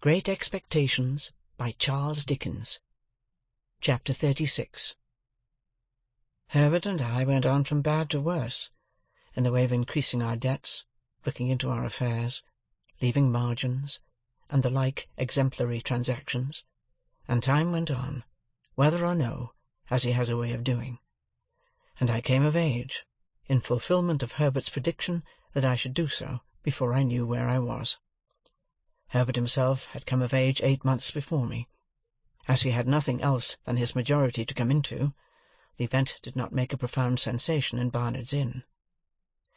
Great Expectations, by Charles Dickens. Chapter 36. Herbert and I went on from bad to worse, in the way of increasing our debts, looking into our affairs, leaving margins, and the like exemplary transactions, and time went on, whether or no, as he has a way of doing, and I came of age, in fulfilment of Herbert's prediction that I should do so before I knew where I was. Herbert himself had come of age 8 months before me. As he had nothing else than his majority to come into, the event did not make a profound sensation in Barnard's Inn.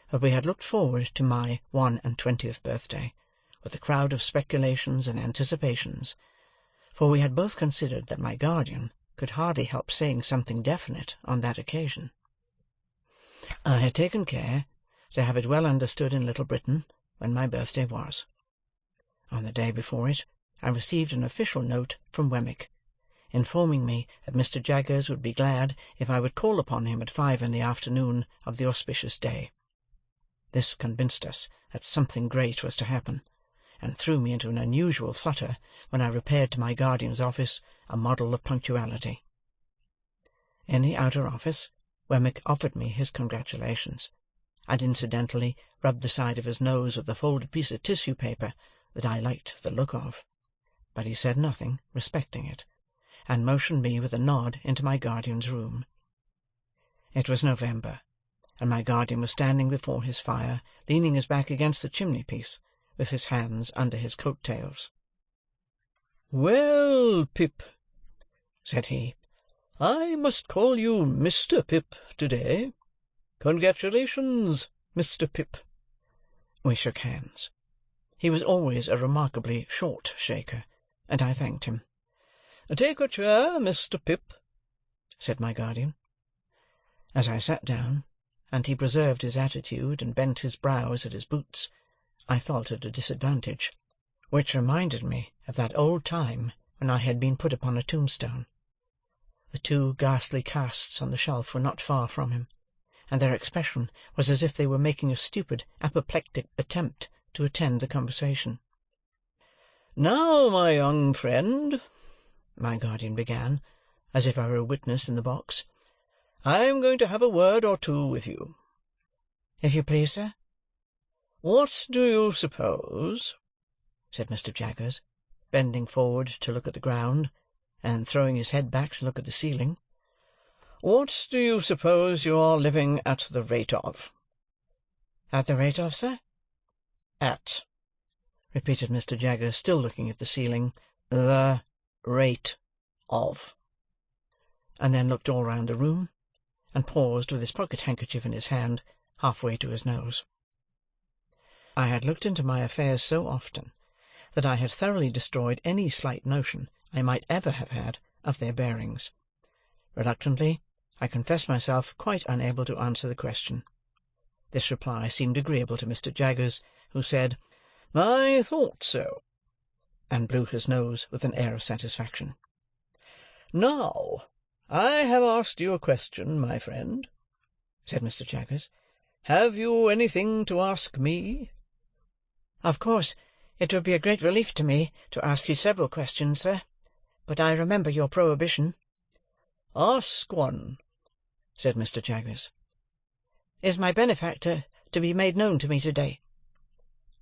But we had looked forward to my 21st birthday with a crowd of speculations and anticipations, for we had both considered that my guardian could hardly help saying something definite on that occasion. I had taken care to have it well understood in Little Britain when my birthday was. On the day before it, I received an official note from Wemmick, informing me that Mr. Jaggers would be glad if I would call upon him at 5 in the afternoon of the auspicious day. This convinced us that something great was to happen, and threw me into an unusual flutter when I repaired to my guardian's office, a model of punctuality. In the outer office, Wemmick offered me his congratulations, and incidentally rubbed the side of his nose with a folded piece of tissue paper that I liked the look of, but he said nothing respecting it, and motioned me with a nod into my guardian's room. It was November, and my guardian was standing before his fire, leaning his back against the chimney-piece, with his hands under his coat-tails. "Well, Pip," said he, "I must call you Mr. Pip to-day. Congratulations, Mr. Pip." We shook hands. He was always a remarkably short shaker, and I thanked him. "Take a chair, Mr. Pip," said my guardian. As I sat down, and he preserved his attitude and bent his brows at his boots, I felt at a disadvantage, which reminded me of that old time when I had been put upon a tombstone. The 2 ghastly casts on the shelf were not far from him, and their expression was as if they were making a stupid, apoplectic attempt to attend the conversation. "Now, my young friend," my guardian began, as if I were a witness in the box, "I am going to have a word or two with you." "If you please, sir." "What do you suppose," said Mr. Jaggers, bending forward to look at the ground, and throwing his head back to look at the ceiling, "what do you suppose you are living at the rate of?" "At the rate of, sir?" "At," repeated Mr. Jaggers, still looking at the ceiling, "the rate of," and then looked all round the room, and paused with his pocket-handkerchief in his hand, half-way to his nose. I had looked into my affairs so often that I had thoroughly destroyed any slight notion I might ever have had of their bearings. Reluctantly, I confess myself quite unable to answer the question. This reply seemed agreeable to Mr. Jaggers, who said, "I thought so," and blew his nose with an air of satisfaction. "Now, I have asked you a question, my friend," said Mr. Jaggers. "Have you anything to ask me?" "Of course it would be a great relief to me to ask you several questions, sir, but I remember your prohibition." "Ask one," said Mr. Jaggers. "Is my benefactor to be made known to me to-day?"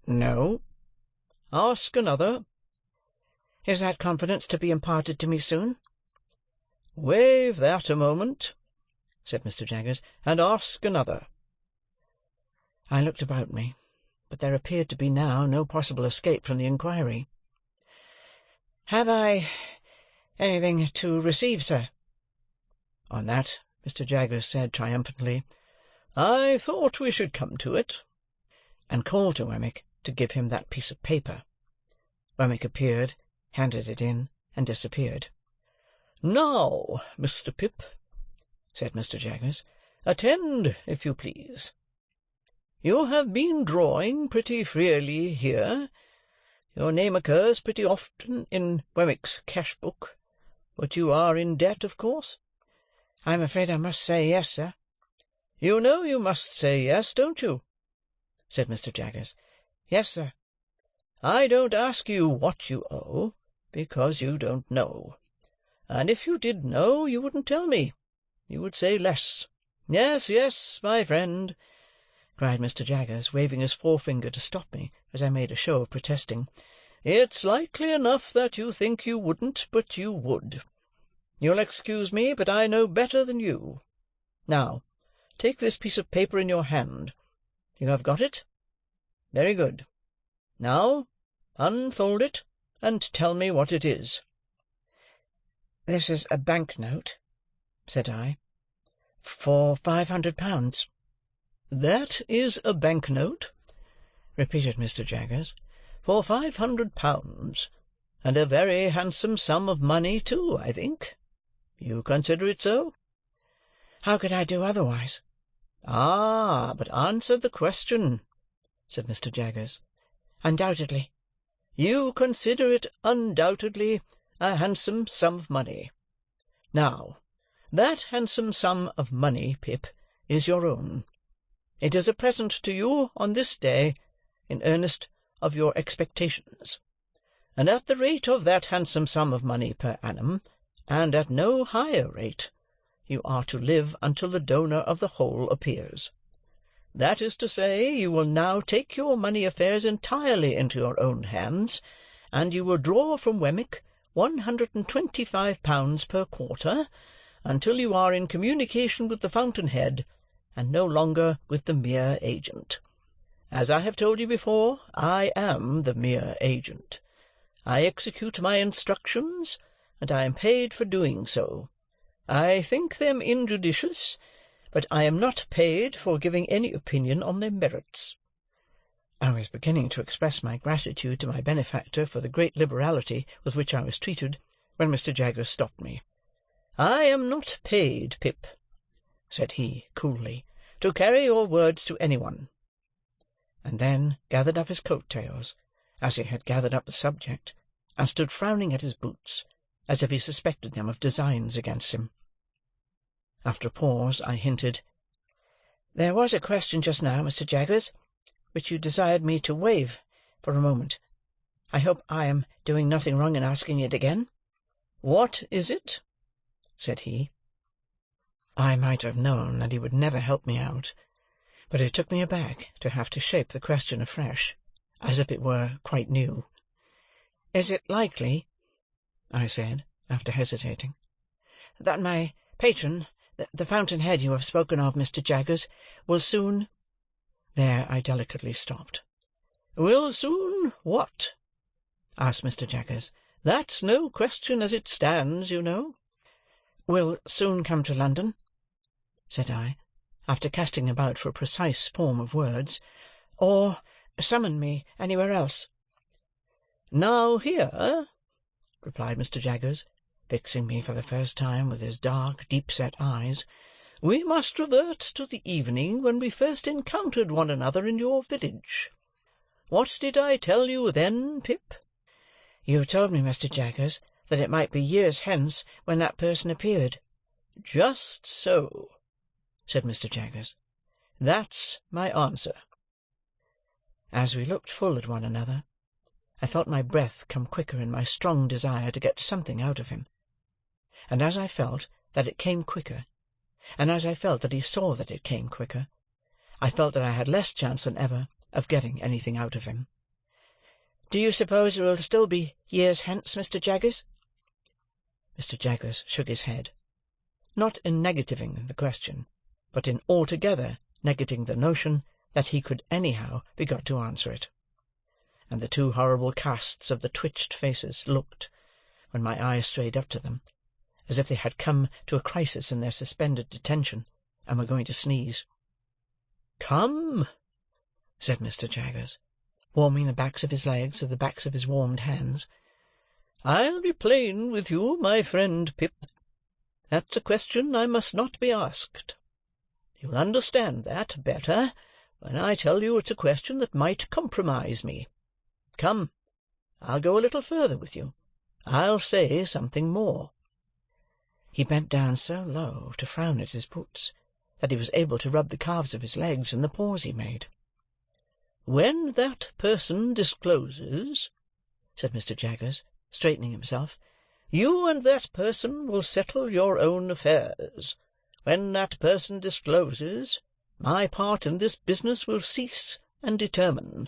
"No." "Ask another." "Is that confidence to be imparted to me soon?" "Waive that a moment," said Mr. Jaggers, "and ask another." I looked about me, but there appeared to be now no possible escape from the inquiry. "Have I anything to receive, sir?" On that, Mr. Jaggers said triumphantly, "I thought we should come to it," and called to Wemmick to give him that piece of paper. Wemmick appeared, handed it in, and disappeared. "Now, Mr. Pip," said Mr. Jaggers, "attend, if you please. You have been drawing pretty freely here. Your name occurs pretty often in Wemmick's cash-book, but you are in debt, of course?" "I am afraid I must say yes, sir." "You know you must say yes, don't you?" said Mr. Jaggers. "Yes, sir." I don't ask you what you owe, because you don't know. And if you did know, you wouldn't tell me. You would say less. Yes, yes, my friend," cried Mr. Jaggers, waving his forefinger to stop me, as I made a show of protesting. "It's likely enough that you think you wouldn't, but you would. You'll excuse me, but I know better than you. Now, take this piece of paper in your hand. You have got it? Very good. Now, unfold it, and tell me what it is." "This is a bank-note," said I, "for £500. "That is a bank-note," repeated Mr. Jaggers, "for £500, and a very handsome sum of money too, I think. You consider it so?" "How could I do otherwise?" "Ah, but answer the question," said Mr. Jaggers. "Undoubtedly." "You consider it undoubtedly a handsome sum of money. Now, that handsome sum of money, Pip, is your own. It is a present to you on this day, in earnest of your expectations, and at the rate of that handsome sum of money per annum, and at no higher rate, you are to live until the donor of the whole appears. That is to say, you will now take your money affairs entirely into your own hands, and you will draw from Wemmick £125 per quarter, until you are in communication with the fountain-head, and no longer with the mere agent. As I have told you before, I am the mere agent. I execute my instructions, and I am paid for doing so. I think them injudicious, but I am not paid for giving any opinion on their merits." I was beginning to express my gratitude to my benefactor for the great liberality with which I was treated, when Mr. Jaggers stopped me. "I am not paid, Pip," said he, coolly, "to carry your words to any one," and then gathered up his coat-tails, as he had gathered up the subject, and stood frowning at his boots, as if he suspected them of designs against him. After a pause, I hinted, "There was a question just now, Mr. Jaggers, which you desired me to waive for a moment. I hope I am doing nothing wrong in asking it again?" "What is it?" said he. I might have known that he would never help me out, but it took me aback to have to shape the question afresh, as if it were quite new. "Is it likely," I said, after hesitating, "that my patron, the fountain-head you have spoken of, Mr. Jaggers, will soon—" There I delicately stopped. "Will soon what?" asked Mr. Jaggers. "That's no question as it stands, you know." "Will soon come to London," said I, after casting about for a precise form of words, "or summon me anywhere else." "Now here," replied Mr. Jaggers, fixing me for the first time with his dark, deep-set eyes, "we must revert to the evening when we first encountered one another in your village. What did I tell you then, Pip?" "You told me, Mr. Jaggers, that it might be years hence when that person appeared." "Just so," said Mr. Jaggers. "That's my answer." As we looked full at one another, I felt my breath come quicker in my strong desire to get something out of him. And as I felt that it came quicker, and as I felt that he saw that it came quicker, I felt that I had less chance than ever of getting anything out of him. "Do you suppose it will still be years hence, Mr. Jaggers?" Mr. Jaggers shook his head, not in negativing the question, but in altogether negating the notion that he could anyhow be got to answer it. And the two horrible casts of the twitched faces looked, when my eyes strayed up to them, as if they had come to a crisis in their suspended detention, and were going to sneeze. "Come," said Mr. Jaggers, warming the backs of his legs with the backs of his warmed hands, "I'll be plain with you, my friend Pip. That's a question I must not be asked. You'll understand that better when I tell you it's a question that might compromise me. Come, I'll go a little further with you. I'll say something more." He bent down so low to frown at his boots that he was able to rub the calves of his legs in the pause he made. "When that person discloses," said Mr. Jaggers, straightening himself, "you and that person will settle your own affairs. When that person discloses, my part in this business will cease and determine.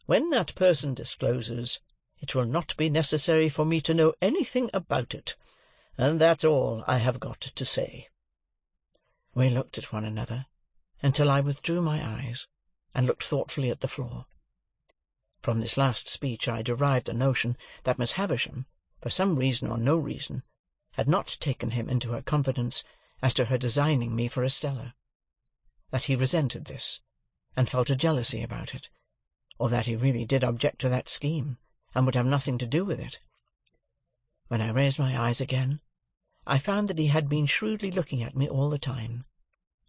When that person discloses, it will not be necessary for me to know anything about it, and that's all I have got to say." We looked at one another until I withdrew my eyes and looked thoughtfully at the floor. From this last speech I derived the notion that Miss Havisham, for some reason or no reason, had not taken him into her confidence as to her designing me for Estella; that he resented this, and felt a jealousy about it, or that he really did object to that scheme, and would have nothing to do with it. When I raised my eyes again, I found that he had been shrewdly looking at me all the time,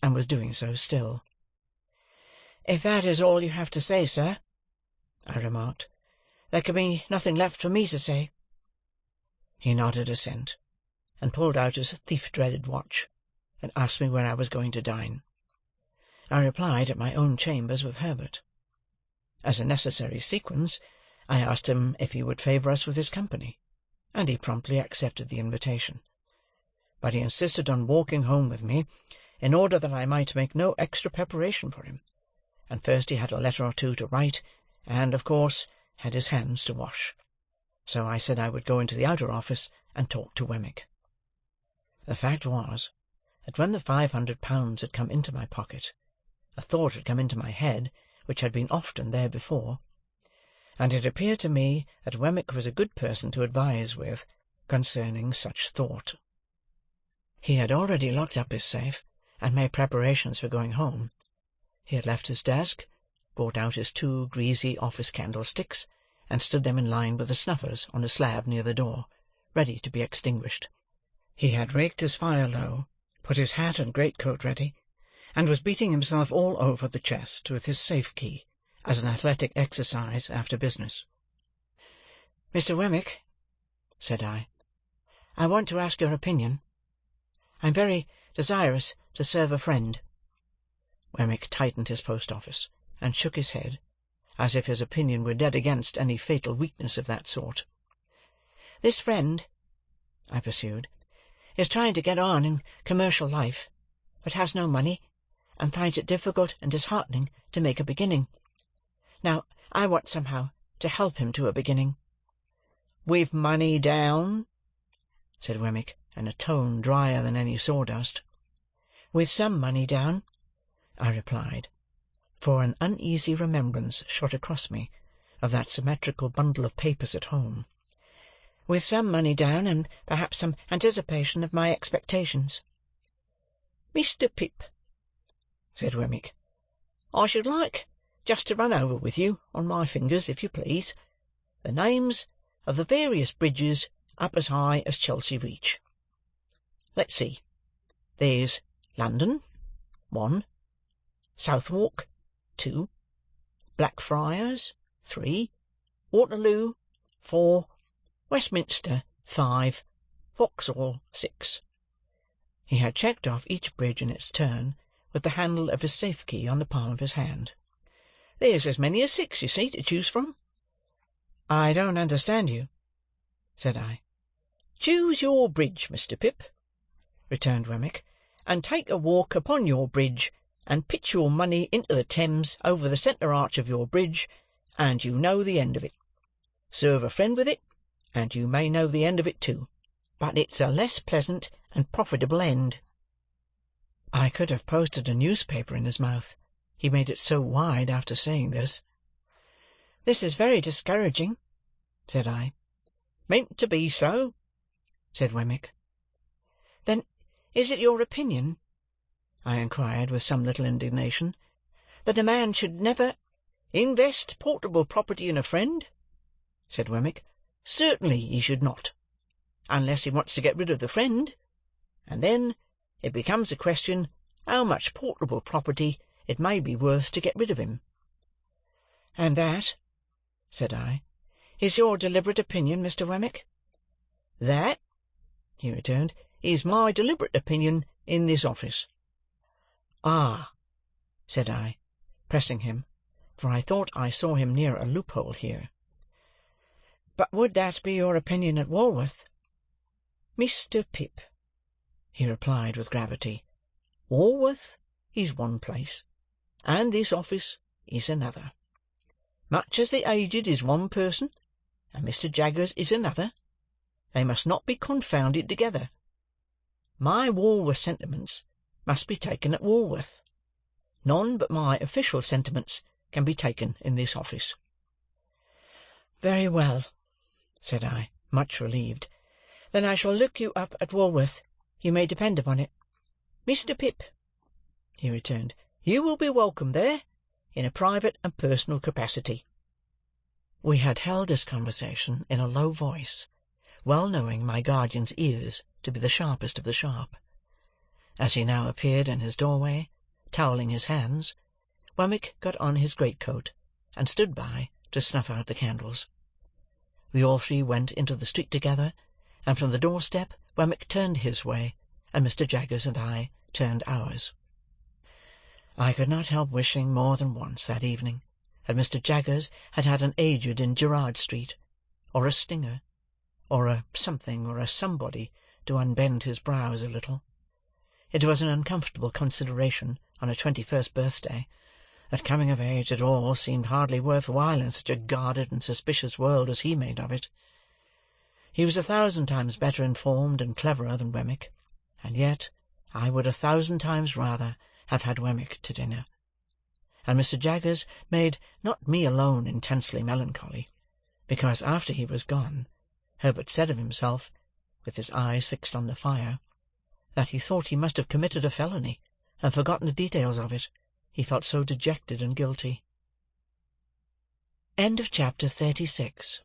and was doing so still. "If that is all you have to say, sir," I remarked, "there can be nothing left for me to say." He nodded assent, and pulled out his thief-dreaded watch, and asked me where I was going to dine. I replied at my own chambers with Herbert. As a necessary sequence, I asked him if he would favour us with his company, and he promptly accepted the invitation. But he insisted on walking home with me, in order that I might make no extra preparation for him, and first he had a letter or two to write, and, of course, had his hands to wash. So I said I would go into the outer office and talk to Wemmick. The fact was, that when the £500 had come into my pocket, a thought had come into my head which had been often there before, and it appeared to me that Wemmick was a good person to advise with concerning such thought. He had already locked up his safe, and made preparations for going home. He had left his desk, brought out his 2 greasy office candlesticks, and stood them in line with the snuffers on a slab near the door, ready to be extinguished. He had raked his fire low, put his hat and greatcoat ready, and was beating himself all over the chest with his safe-key, as an athletic exercise after business. "Mr. Wemmick," said I want to ask your opinion. I am very desirous to serve a friend." Wemmick tightened his post-office, and shook his head, as if his opinion were dead against any fatal weakness of that sort. "This friend," I pursued, "is trying to get on in commercial life, but has no money, and finds it difficult and disheartening to make a beginning. Now, I want somehow to help him to a beginning." "With money down?" said Wemmick, in a tone drier than any sawdust. "With some money down," I replied, for an uneasy remembrance shot across me of that symmetrical bundle of papers at home. "With some money down, and perhaps some anticipation of my expectations." "Mr. Pip," said Wemmick, "I should like just to run over with you, on my fingers, if you please, the names of the various bridges up as high as Chelsea Reach. Let's see. There's London, 1; Southwark, 2; Blackfriars, 3; Waterloo, 4; Westminster, 5; Vauxhall, 6. He had checked off each bridge in its turn, with the handle of his safe-key on the palm of his hand. "There's as many as 6, you see, to choose from." "I don't understand you," said I. "Choose your bridge, Mr. Pip," returned Wemmick, "and take a walk upon your bridge, and pitch your money into the Thames over the centre arch of your bridge, and you know the end of it. Serve a friend with it, and you may know the end of it too, but it's a less pleasant and profitable end." I could have posted a newspaper in his mouth, he made it so wide after saying this. "This is very discouraging," said I. "Meant to be so," said Wemmick. "Then is it your opinion," I inquired with some little indignation, "that a man should never—" "Invest portable property in a friend?" said Wemmick. "Certainly he should not, unless he wants to get rid of the friend, and then it becomes a question how much portable property it may be worth to get rid of him." "And that," said I, "is your deliberate opinion, Mr. Wemmick?" "That," he returned, "is my deliberate opinion in this office." "Ah!" said I, pressing him, for I thought I saw him near a loophole here. "But would that be your opinion at Walworth?" "Mr. Pip," he replied with gravity, "Walworth is one place, and this office is another. Much as the aged is one person, and Mr. Jaggers is another, they must not be confounded together. My Walworth sentiments must be taken at Walworth. None but my official sentiments can be taken in this office." "Very well," said I, much relieved. "Then I shall look you up at Walworth, you may depend upon it." "Mr. Pip," he returned, "you will be welcome there, in a private and personal capacity." We had held this conversation in a low voice, well knowing my guardian's ears to be the sharpest of the sharp. As he now appeared in his doorway, towelling his hands, Wemmick got on his greatcoat, and stood by to snuff out the candles. We all three went into the street together, and from the doorstep Wemmick turned his way, and Mr. Jaggers and I turned ours. I could not help wishing more than once that evening that Mr. Jaggers had had an aged in Gerrard Street, or a stinger, or a something or a somebody to unbend his brows a little. It was an uncomfortable consideration on a 21st birthday, that coming of age at all seemed hardly worth while in such a guarded and suspicious world as he made of it. He was 1,000 times better informed and cleverer than Wemmick, and yet I would 1,000 times rather have had Wemmick to dinner. And Mr. Jaggers made not me alone intensely melancholy, because after he was gone, Herbert said of himself, with his eyes fixed on the fire, that he thought he must have committed a felony, and forgotten the details of it, he felt so dejected and guilty. Chapter 36